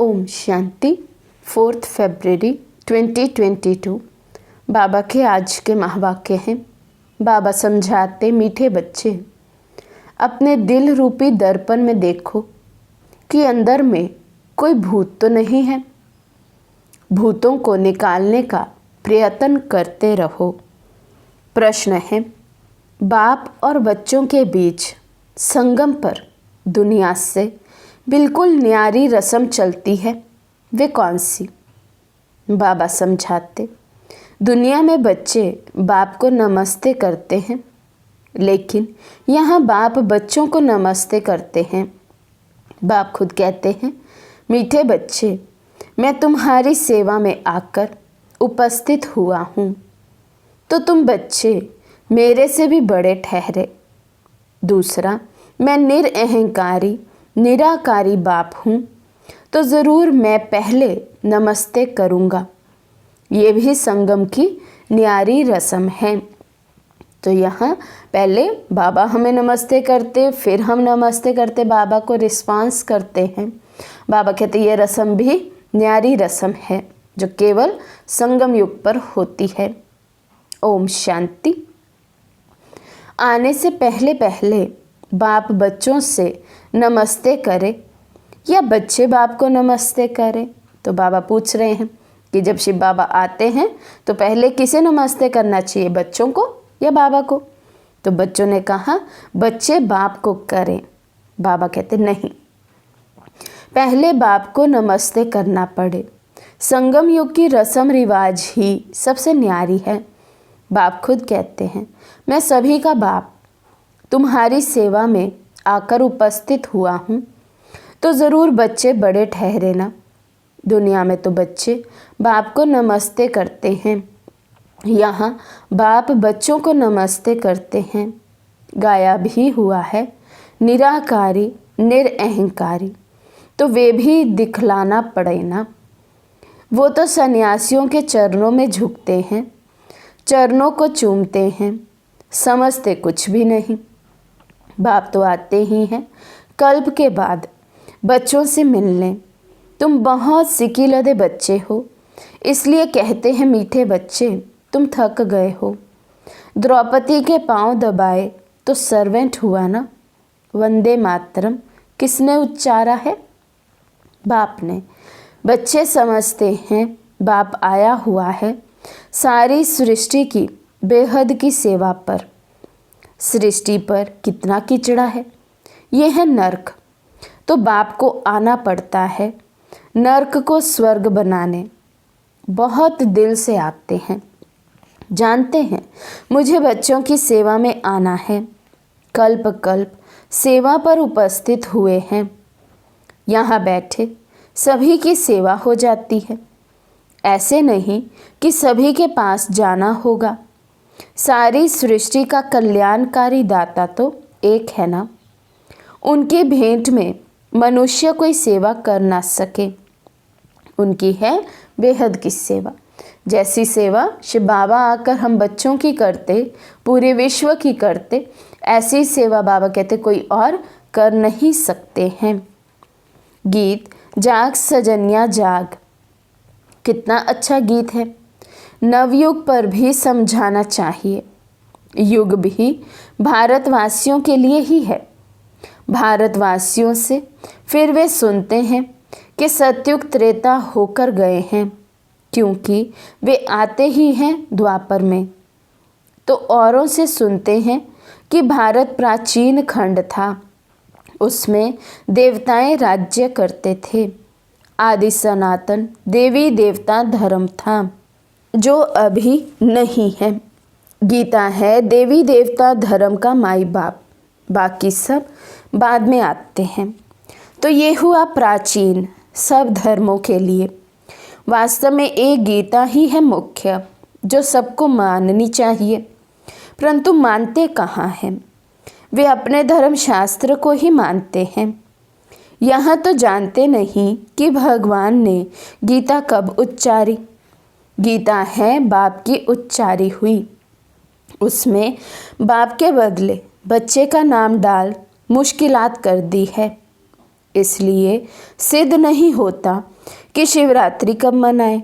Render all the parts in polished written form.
ओम शांति। 4 फरवरी 2022 बाबा के आज के महावाक्य हैं। बाबा समझाते, मीठे बच्चे अपने दिल रूपी दर्पण में देखो कि अंदर में कोई भूत तो नहीं है। भूतों को निकालने का प्रयत्न करते रहो। प्रश्न है, बाप और बच्चों के बीच संगम पर दुनिया से बिल्कुल न्यारी रस्म चलती है, वे कौन सी? बाबा समझाते, दुनिया में बच्चे बाप को नमस्ते करते हैं, लेकिन यहाँ बाप बच्चों को नमस्ते करते हैं। बाप खुद कहते हैं, मीठे बच्चे, मैं तुम्हारी सेवा में आकर उपस्थित हुआ हूँ, तो तुम बच्चे मेरे से भी बड़े ठहरे। दूसरा, मैं निरअहंकारी निराकारी बाप हूँ, तो ज़रूर मैं पहले नमस्ते करूँगा। ये भी संगम की न्यारी रस्म है। तो यहाँ पहले बाबा हमें नमस्ते करते, फिर हम नमस्ते करते, बाबा को रिस्पांस करते हैं। बाबा कहते ये रस्म भी न्यारी रस्म है जो केवल संगम युग पर होती है। ओम शांति। आने से पहले पहले बाप बच्चों से नमस्ते करे या बच्चे बाप को नमस्ते करें? तो बाबा पूछ रहे हैं कि जब शिव बाबा आते हैं तो पहले किसे नमस्ते करना चाहिए, बच्चों को या बाबा को? तो बच्चों ने कहा बच्चे बाप को करें। बाबा कहते नहीं, पहले बाप को नमस्ते करना पड़े। संगम युग की रस्म रिवाज ही सबसे न्यारी है। बाप खुद कहते हैं, मैं सभी का बाप तुम्हारी सेवा में आकर उपस्थित हुआ हूँ, तो ज़रूर बच्चे बड़े ठहरे ना। दुनिया में तो बच्चे बाप को नमस्ते करते हैं, यहाँ बाप बच्चों को नमस्ते करते हैं। गाया भी हुआ है, निराकारी निरअहंकारी, तो वे भी दिखलाना पड़े ना। वो तो सन्यासियों के चरणों में झुकते हैं, चरणों को चूमते हैं, समझते कुछ भी नहीं। बाप तो आते ही हैं कल्प के बाद बच्चों से मिलने। तुम बहुत सिकिलदे बच्चे हो, इसलिए कहते हैं मीठे बच्चे, तुम थक गए हो। द्रौपदी के पांव दबाए तो सर्वेंट हुआ ना। वंदे मातरम किसने उच्चारा है? बाप ने। बच्चे समझते हैं बाप आया हुआ है सारी सृष्टि की बेहद की सेवा पर। सृष्टि पर कितना कीचड़ा है, ये है नर्क, तो बाप को आना पड़ता है नर्क को स्वर्ग बनाने। बहुत दिल से आते हैं, जानते हैं मुझे बच्चों की सेवा में आना है। कल्प कल्प सेवा पर उपस्थित हुए हैं, यहाँ बैठे सभी की सेवा हो जाती है। ऐसे नहीं कि सभी के पास जाना होगा। सारी सृष्टि का कल्याणकारी दाता तो एक है ना। उनकी भेंट में मनुष्य कोई सेवा कर ना सके। उनकी है बेहद की सेवा। जैसी सेवा शिव बाबा आकर हम बच्चों की करते, पूरे विश्व की करते, ऐसी सेवा बाबा कहते कोई और कर नहीं सकते हैं। गीत जाग सजनिया जाग, कितना अच्छा गीत है। नवयुग पर भी समझाना चाहिए। युग भी भारतवासियों के लिए ही है। भारतवासियों से फिर वे सुनते हैं कि सतयुग त्रेता होकर गए हैं, क्योंकि वे आते ही हैं द्वापर में। तो औरों से सुनते हैं कि भारत प्राचीन खंड था, उसमें देवताएं राज्य करते थे। आदि सनातन देवी देवता धर्म था जो अभी नहीं है। गीता है देवी देवता धर्म का माई बाप, बाकी सब बाद में आते हैं। तो ये हुआ प्राचीन सब धर्मों के लिए। वास्तव में एक गीता ही है मुख्य, जो सबको माननी चाहिए, परंतु मानते कहाँ हैं? वे अपने धर्म शास्त्र को ही मानते हैं। यहाँ तो जानते नहीं कि भगवान ने गीता कब उच्चारी। गीता है बाप की उच्चारी हुई, उसमें बाप के बदले बच्चे का नाम डाल मुश्किलात कर दी है। इसलिए सिद्ध नहीं होता कि शिवरात्रि कब मनाएं।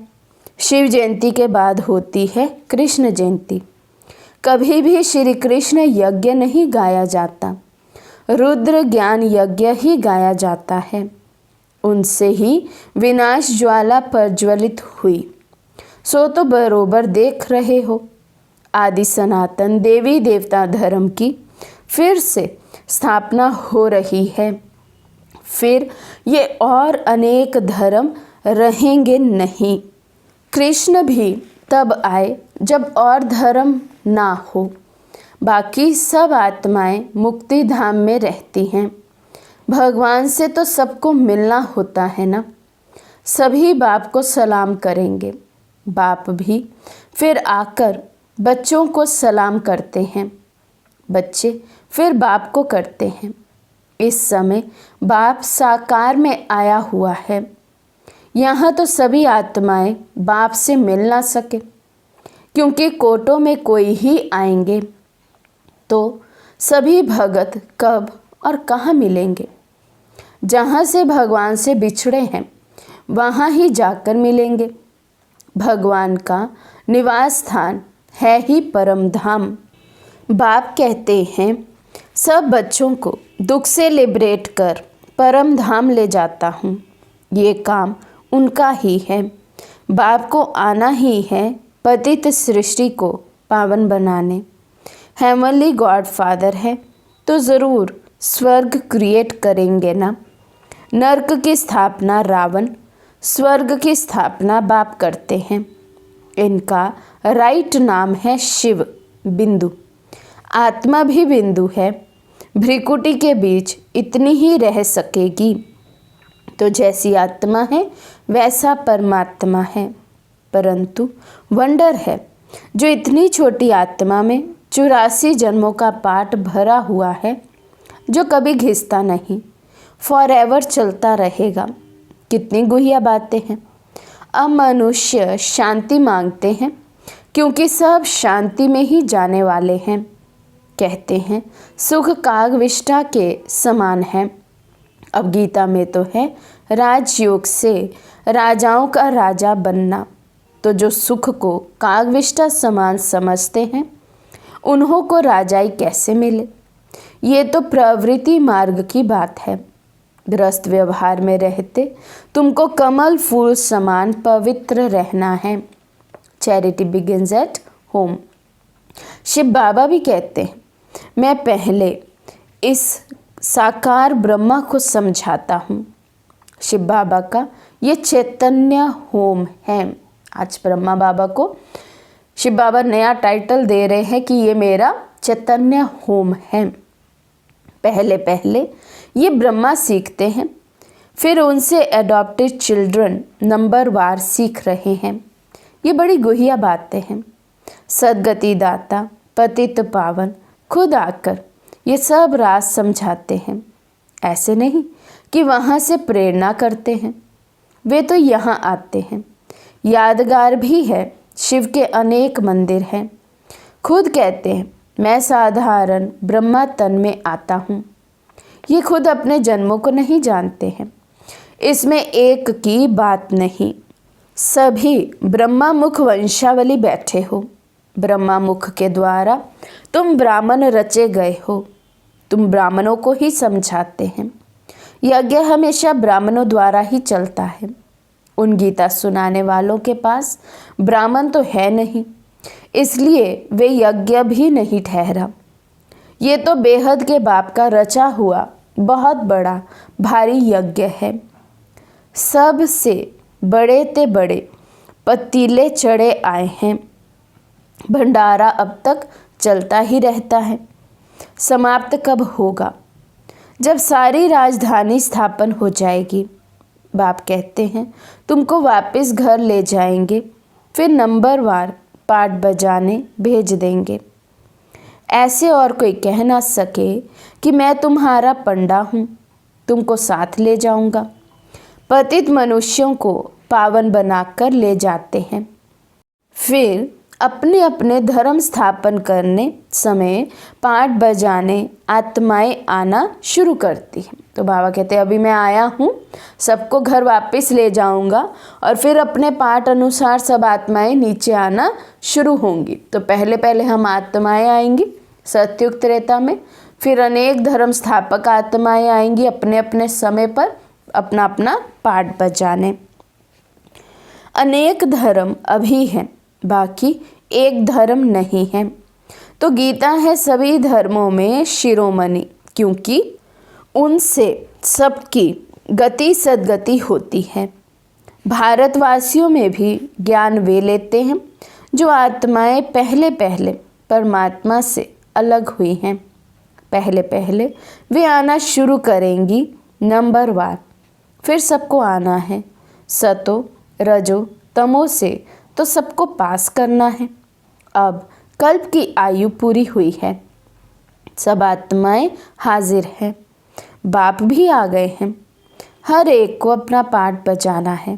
शिव जयंती के बाद होती है कृष्ण जयंती। कभी भी श्री कृष्ण यज्ञ नहीं गाया जाता, रुद्र ज्ञान यज्ञ ही गाया जाता है। उनसे ही विनाश ज्वाला प्रज्वलित हुई। सो तो बरोबर देख रहे हो, आदि सनातन देवी देवता धर्म की फिर से स्थापना हो रही है। फिर ये और अनेक धर्म रहेंगे नहीं। कृष्ण भी तब आए जब और धर्म ना हो। बाकी सब आत्माएं मुक्ति धाम में रहती हैं। भगवान से तो सबको मिलना होता है ना। सभी बाप को सलाम करेंगे। बाप भी फिर आकर बच्चों को सलाम करते हैं, बच्चे फिर बाप को करते हैं। इस समय बाप साकार में आया हुआ है। यहाँ तो सभी आत्माएं बाप से मिल ना सके, क्योंकि कोटों में कोई ही आएंगे। तो सभी भगत कब और कहाँ मिलेंगे? जहाँ से भगवान से बिछड़े हैं वहाँ ही जाकर मिलेंगे। भगवान का निवास स्थान है ही परम धाम। बाप कहते हैं सब बच्चों को दुख से लिबरेट कर परम धाम ले जाता हूँ। ये काम उनका ही है। बाप को आना ही है पतित सृष्टि को पावन बनाने। हेवनली गॉड फादर है तो ज़रूर स्वर्ग क्रिएट करेंगे ना। नर्क की स्थापना रावण, स्वर्ग की स्थापना बाप करते हैं। इनका राइट नाम है शिव बिंदु। आत्मा भी बिंदु है। भ्रिकुटी के बीच इतनी ही रह सकेगी। तो जैसी आत्मा है वैसा परमात्मा है। परंतु वंडर है जो इतनी छोटी आत्मा में 84 जन्मों का पाठ भरा हुआ है, जो कभी घिसता नहीं, फॉरएवर चलता रहेगा। कितनी गुहिया बातें हैं। अब मनुष्य शांति मांगते हैं क्योंकि सब शांति में ही जाने वाले हैं। कहते हैं सुख कागविष्ठा के समान है। अब गीता में तो है राजयोग से राजाओं का राजा बनना। तो जो सुख को कागविष्ठा समान समझते हैं उन्हों को राजाई कैसे मिले? ये तो प्रवृत्ति मार्ग की बात है। गृहस्थ व्यवहार में रहते तुमको कमल फूल समान पवित्र रहना है। Charity begins at home. Shiv Baba भी कहते हैं मैं पहले इस साकार ब्रह्मा को समझाता हूँ। शिव बाबा का ये चैतन्य होम है। आज ब्रह्मा बाबा को शिव बाबा नया टाइटल दे रहे हैं कि ये मेरा चैतन्य होम है। पहले पहले ये ब्रह्मा सीखते हैं, फिर उनसे एडॉप्टेड चिल्ड्रन नंबर वार सीख रहे हैं। ये बड़ी गुहिया बातें हैं। सदगति दाता पतित पावन खुद आकर ये सब राज समझाते हैं। ऐसे नहीं कि वहाँ से प्रेरणा करते हैं, वे तो यहाँ आते हैं। यादगार भी है, शिव के अनेक मंदिर हैं। खुद कहते हैं मैं साधारण ब्रह्मा तन में आता हूँ। ये खुद अपने जन्मों को नहीं जानते हैं। इसमें एक की बात नहीं, सभी ब्रह्मा मुख वंशावली बैठे हो। ब्रह्मा मुख के द्वारा तुम ब्राह्मण रचे गए हो। तुम ब्राह्मणों को ही समझाते हैं। यज्ञ हमेशा ब्राह्मणों द्वारा ही चलता है। उन गीता सुनाने वालों के पास ब्राह्मण तो है नहीं, इसलिए वे यज्ञ भी नहीं ठहरा। ये तो बेहद के बाप का रचा हुआ बहुत बड़ा भारी यज्ञ है। सबसे बड़े ते बड़े पतीले चढ़े आए हैं। भंडारा अब तक चलता ही रहता है। समाप्त कब होगा? जब सारी राजधानी स्थापन हो जाएगी। बाप कहते हैं तुमको वापस घर ले जाएंगे, फिर नंबरवार पाठ बजाने भेज देंगे। ऐसे और कोई कह ना सके कि मैं तुम्हारा पंडा हूँ, तुमको साथ ले जाऊँगा। पतित मनुष्यों को पावन बनाकर ले जाते हैं। फिर अपने अपने धर्म स्थापन करने समय पाठ बजाने आत्माएं आना शुरू करती हैं। तो बाबा कहते हैं अभी मैं आया हूँ, सबको घर वापस ले जाऊँगा और फिर अपने पाठ अनुसार सब आत्माएं नीचे आना शुरू होंगी। तो पहले पहले हम आत्माएं आएंगी सतयुग त्रेता में, फिर अनेक धर्म स्थापक आत्माएं आएंगी अपने अपने समय पर अपना अपना पाठ बजाने। अनेक धर्म अभी हैं, बाकी एक धर्म नहीं है। तो गीता है सभी धर्मों में शिरोमणि, क्योंकि उनसे सबकी गति सद्गति होती है। भारतवासियों में भी ज्ञान वे लेते हैं जो आत्माएं पहले पहले परमात्मा से अलग हुई हैं। पहले पहले वे आना शुरू करेंगी नंबरवार, फिर सबको आना है। सतो रजो तमो से तो सबको पास करना है। अब कल्प की आयु पूरी हुई है, सब आत्माएं हाजिर हैं, बाप भी आ गए हैं। हर एक को अपना पार्ट बजाना है।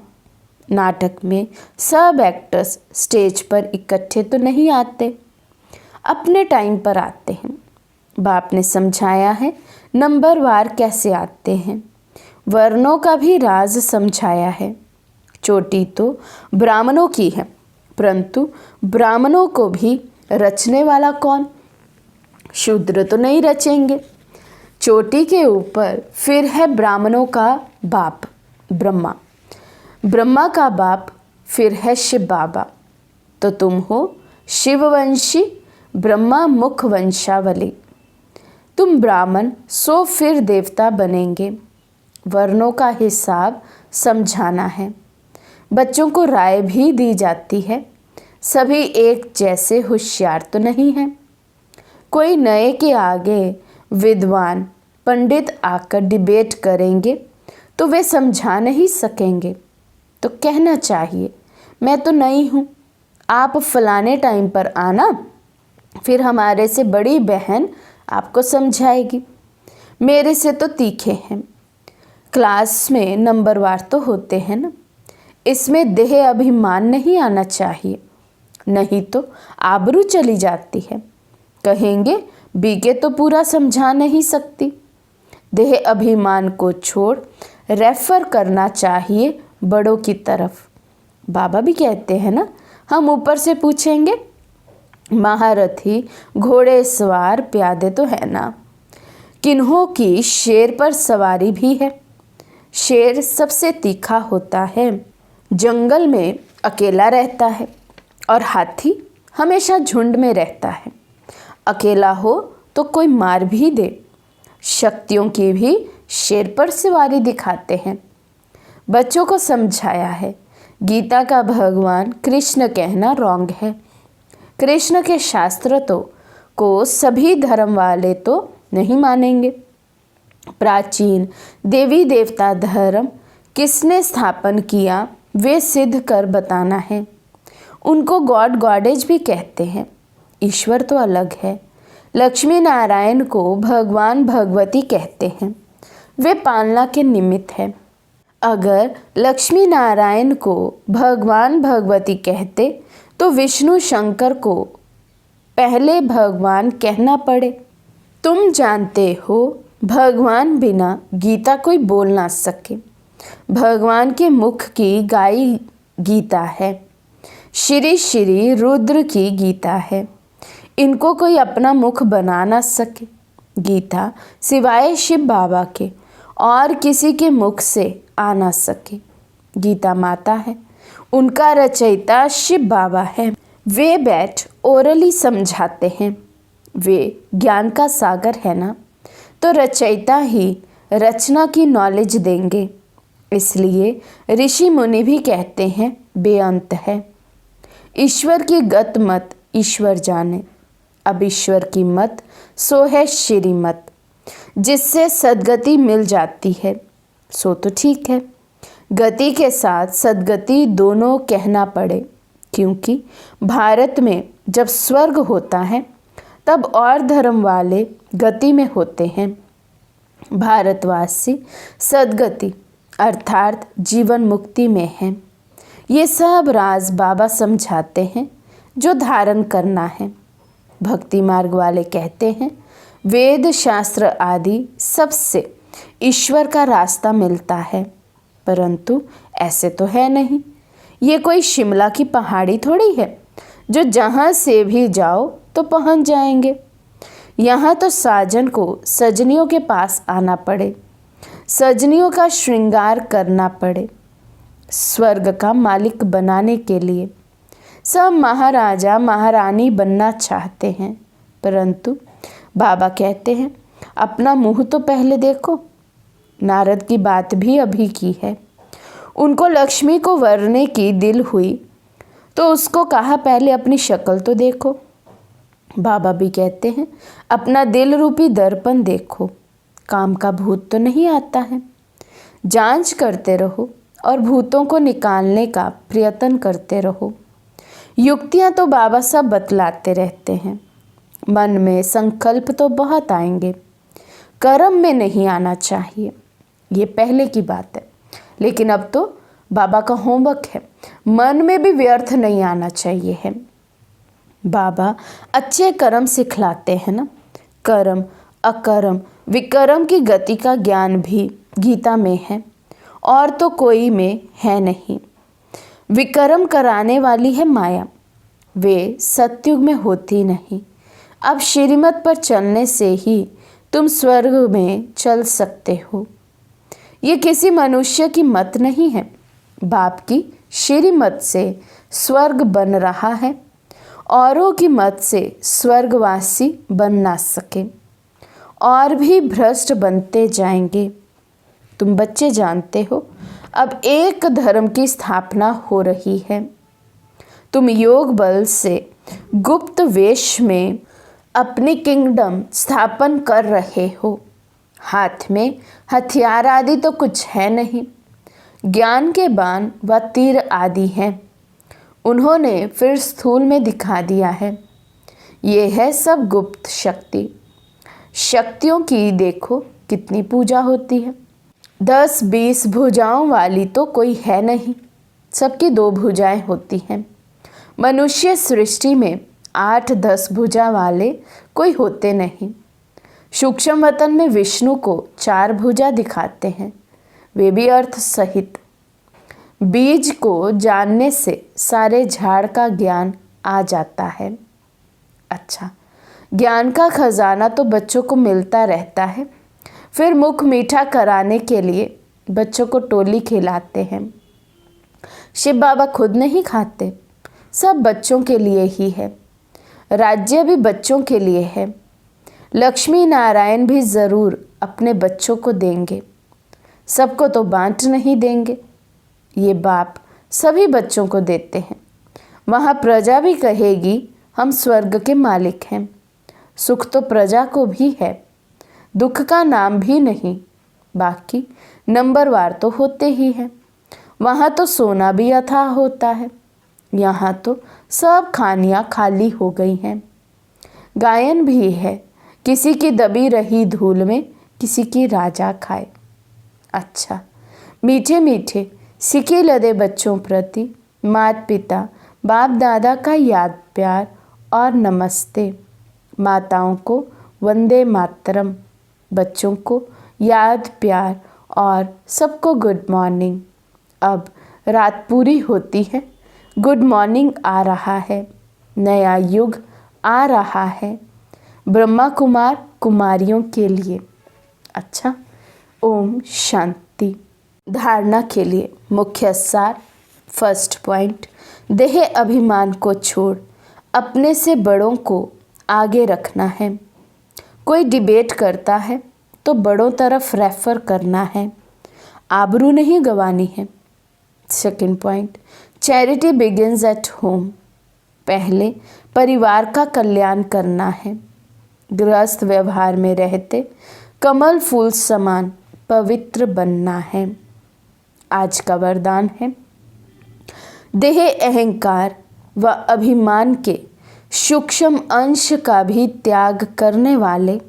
नाटक में सब एक्टर्स स्टेज पर इकट्ठे तो नहीं आते, अपने टाइम पर आते हैं। बाप ने समझाया है नंबरवार कैसे आते हैं, वर्णों का भी राज समझाया है। चोटी तो ब्राह्मणों की है, परंतु ब्राह्मणों को भी रचने वाला कौन? शूद्र तो नहीं रचेंगे। चोटी के ऊपर फिर है ब्राह्मणों का बाप ब्रह्मा, ब्रह्मा का बाप फिर है शिव बाबा। तो तुम हो शिववंशी ब्रह्मा मुख वंशावली। तुम ब्राह्मण सो फिर देवता बनेंगे। वर्णों का हिसाब समझाना है। बच्चों को राय भी दी जाती है। सभी एक जैसे होशियार तो नहीं हैं। कोई नए के आगे विद्वान पंडित आकर डिबेट करेंगे तो वे समझा नहीं सकेंगे। तो कहना चाहिए मैं तो नई हूँ, आप फलाने टाइम पर आना, फिर हमारे से बड़ी बहन आपको समझाएगी। मेरे से तो तीखे हैं। क्लास में नंबरवार तो होते हैं ना, इसमें देह अभिमान नहीं आना चाहिए, नहीं तो आबरू चली जाती है। कहेंगे बीके तो पूरा समझा नहीं सकती। देह अभिमान को छोड़ रेफर करना चाहिए बड़ों की तरफ। बाबा भी कहते हैं ना, हम ऊपर से पूछेंगे महारथी घोड़े सवार प्यादे तो है ना, किन्हों की शेर पर सवारी भी है। शेर सबसे तीखा होता है, जंगल में अकेला रहता है और हाथी हमेशा झुंड में रहता है। अकेला हो तो कोई मार भी दे। शक्तियों की भी शेर पर सवारी दिखाते हैं। बच्चों को समझाया है गीता का भगवान कृष्ण कहना रॉन्ग है। कृष्ण के शास्त्र को सभी धर्म वाले तो नहीं मानेंगे। प्राचीन देवी देवता धर्म किसने स्थापन किया वे सिद्ध कर बताना है। उनको गॉड गॉडेज भी कहते हैं। ईश्वर तो अलग है। लक्ष्मी नारायण को भगवान भगवती कहते हैं, वे पालना के निमित्त है। अगर लक्ष्मी नारायण को भगवान भगवती कहते तो विष्णु शंकर को पहले भगवान कहना पड़े। तुम जानते हो भगवान बिना गीता कोई बोल ना सके। भगवान के मुख की गाई गीता है, श्री श्री रुद्र की गीता है। इनको कोई अपना मुख बना ना सके। गीता सिवाय शिव बाबा के और किसी के मुख से आ ना सके। गीता माता है, उनका रचयिता शिव बाबा है। वे बैठ ओरली समझाते हैं। वे ज्ञान का सागर है ना, तो रचयिता ही रचना की नॉलेज देंगे। इसलिए ऋषि मुनि भी कहते हैं बेअंत है। ईश्वर की गत मत ईश्वर जाने। अब ईश्वर की मत सो है श्रीमत, जिससे सद्गति मिल जाती है सो तो ठीक है। गति के साथ सद्गति दोनों कहना पड़े, क्योंकि भारत में जब स्वर्ग होता है तब और धर्म वाले गति में होते हैं। भारतवासी सद्गति अर्थात जीवन मुक्ति में हैं। ये सब राज बाबा समझाते हैं जो धारण करना है। भक्ति मार्ग वाले कहते हैं वेद शास्त्र आदि सबसे ईश्वर का रास्ता मिलता है, परंतु ऐसे तो है नहीं। ये कोई शिमला की पहाड़ी थोड़ी है जो जहाँ से भी जाओ तो पहुँच जाएंगे। यहाँ तो साजन को सजनियों के पास आना पड़े, सजनियों का श्रृंगार करना पड़े। स्वर्ग का मालिक बनाने के लिए सब महाराजा महारानी बनना चाहते हैं, परंतु बाबा कहते हैं अपना मुंह तो पहले देखो। नारद की बात भी अभी की है। उनको लक्ष्मी को वरने की दिल हुई तो उसको कहा पहले अपनी शक्ल तो देखो। बाबा भी कहते हैं अपना दिल रूपी दर्पण देखो, काम का भूत तो नहीं आता है। जांच करते रहो और भूतों को निकालने का प्रयत्न करते रहो। युक्तियां तो बाबा सब बतलाते रहते हैं। मन में संकल्प तो बहुत आएंगे, कर्म में नहीं आना चाहिए, ये पहले की बात है। लेकिन अब तो बाबा का होमवर्क है, मन में भी व्यर्थ नहीं आना चाहिए है। बाबा अच्छे कर्म सिखलाते हैं ना। कर्म अकर्म विकर्म की गति का ज्ञान भी गीता में है और तो कोई में है नहीं। विकर्म कराने वाली है माया, वे सतयुग में होती नहीं। अब श्रीमत पर चलने से ही तुम स्वर्ग में चल सकते हो। ये किसी मनुष्य की मत नहीं है, बाप की श्रीमत से स्वर्ग बन रहा है। औरों की मत से स्वर्गवासी बन ना सके और भी भ्रष्ट बनते जाएंगे। तुम बच्चे जानते हो अब एक धर्म की स्थापना हो रही है। तुम योग बल से गुप्त वेश में अपनी किंगडम स्थापन कर रहे हो। हाथ में हथियार आदि तो कुछ है नहीं, ज्ञान के बाण व तीर आदि हैं। उन्होंने फिर स्थूल में दिखा दिया है। ये है सब गुप्त शक्ति। शक्तियों की देखो कितनी पूजा होती है। 10-20 भुजाओं वाली तो कोई है नहीं, सबकी 2 भुजाएं होती हैं। मनुष्य सृष्टि में 8-10 भुजा वाले कोई होते नहीं। सूक्ष्म वतन में विष्णु को 4 भुजा दिखाते हैं, वे भी अर्थ सहित। बीज को जानने से सारे झाड़ का ज्ञान आ जाता है। अच्छा, ज्ञान का खजाना तो बच्चों को मिलता रहता है। फिर मुख मीठा कराने के लिए बच्चों को टोली खिलाते हैं। शिव बाबा खुद नहीं खाते, सब बच्चों के लिए ही है। राज्य भी बच्चों के लिए है। लक्ष्मी नारायण भी ज़रूर अपने बच्चों को देंगे, सबको तो बांट नहीं देंगे। ये बाप सभी बच्चों को देते हैं। वहाँ प्रजा भी कहेगी हम स्वर्ग के मालिक हैं। सुख तो प्रजा को भी है, दुख का नाम भी नहीं। बाकी नंबरवार तो होते ही हैं। वहाँ तो सोना भी अथाह होता है, यहाँ तो सब खानियाँ खाली हो गई हैं। गायन भी है, किसी की दबी रही धूल में किसी की राजा खाए। अच्छा, मीठे मीठे सिके लदे बच्चों प्रति माता पिता बाप दादा का याद प्यार और नमस्ते। माताओं को वंदे मातरम, बच्चों को याद प्यार और सबको गुड मॉर्निंग। अब रात पूरी होती है, गुड मॉर्निंग आ रहा है, नया युग आ रहा है ब्रह्मा कुमार कुमारियों के लिए। अच्छा, ओम शांति। धारणा के लिए मुख्य सार। फर्स्ट पॉइंट, देह अभिमान को छोड़ अपने से बड़ों को आगे रखना है। कोई डिबेट करता है तो बड़ों तरफ रेफर करना है, आबरू नहीं गंवानी है। Second point, charity begins at home. पहले परिवार का कल्याण करना है। गृहस्थ व्यवहार में रहते कमल फूल समान पवित्र बनना है। आज का वरदान है, देह अहंकार व अभिमान के सूक्ष्म अंश का भी त्याग करने वाले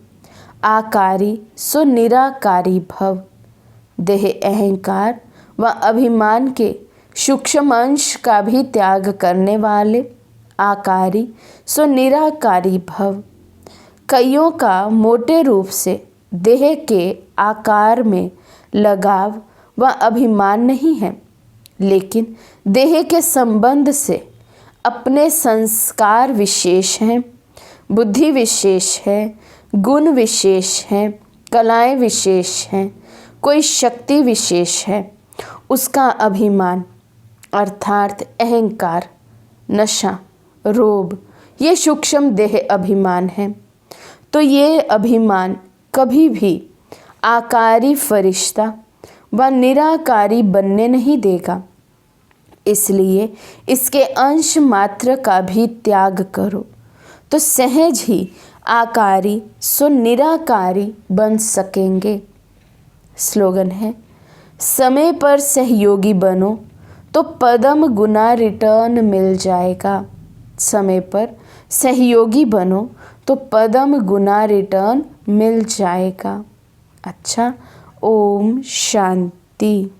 आकारी सो निराकारी भव। देह अहंकार व अभिमान के सूक्ष्म अंश का भी त्याग करने वाले आकारी सो निराकारी भव। कईयों का मोटे रूप से देह के आकार में लगाव व अभिमान नहीं है, लेकिन देह के संबंध से अपने संस्कार विशेष हैं, बुद्धि विशेष है, गुण विशेष हैं, कलाएं विशेष हैं, कोई शक्ति विशेष है, उसका अभिमान अर्थात अहंकार, नशा, रोब, ये सूक्ष्म देह अभिमान है। तो ये अभिमान कभी भी आकारी फरिश्ता व निराकारी बनने नहीं देगा, इसलिए इसके अंश मात्र का भी त्याग करो तो सहज ही आकारी सो निराकारी बन सकेंगे। स्लोगन है, समय पर सहयोगी बनो तो पदम गुना रिटर्न मिल जाएगा। समय पर सहयोगी बनो तो पदम गुना रिटर्न मिल जाएगा। अच्छा, ओम शांति।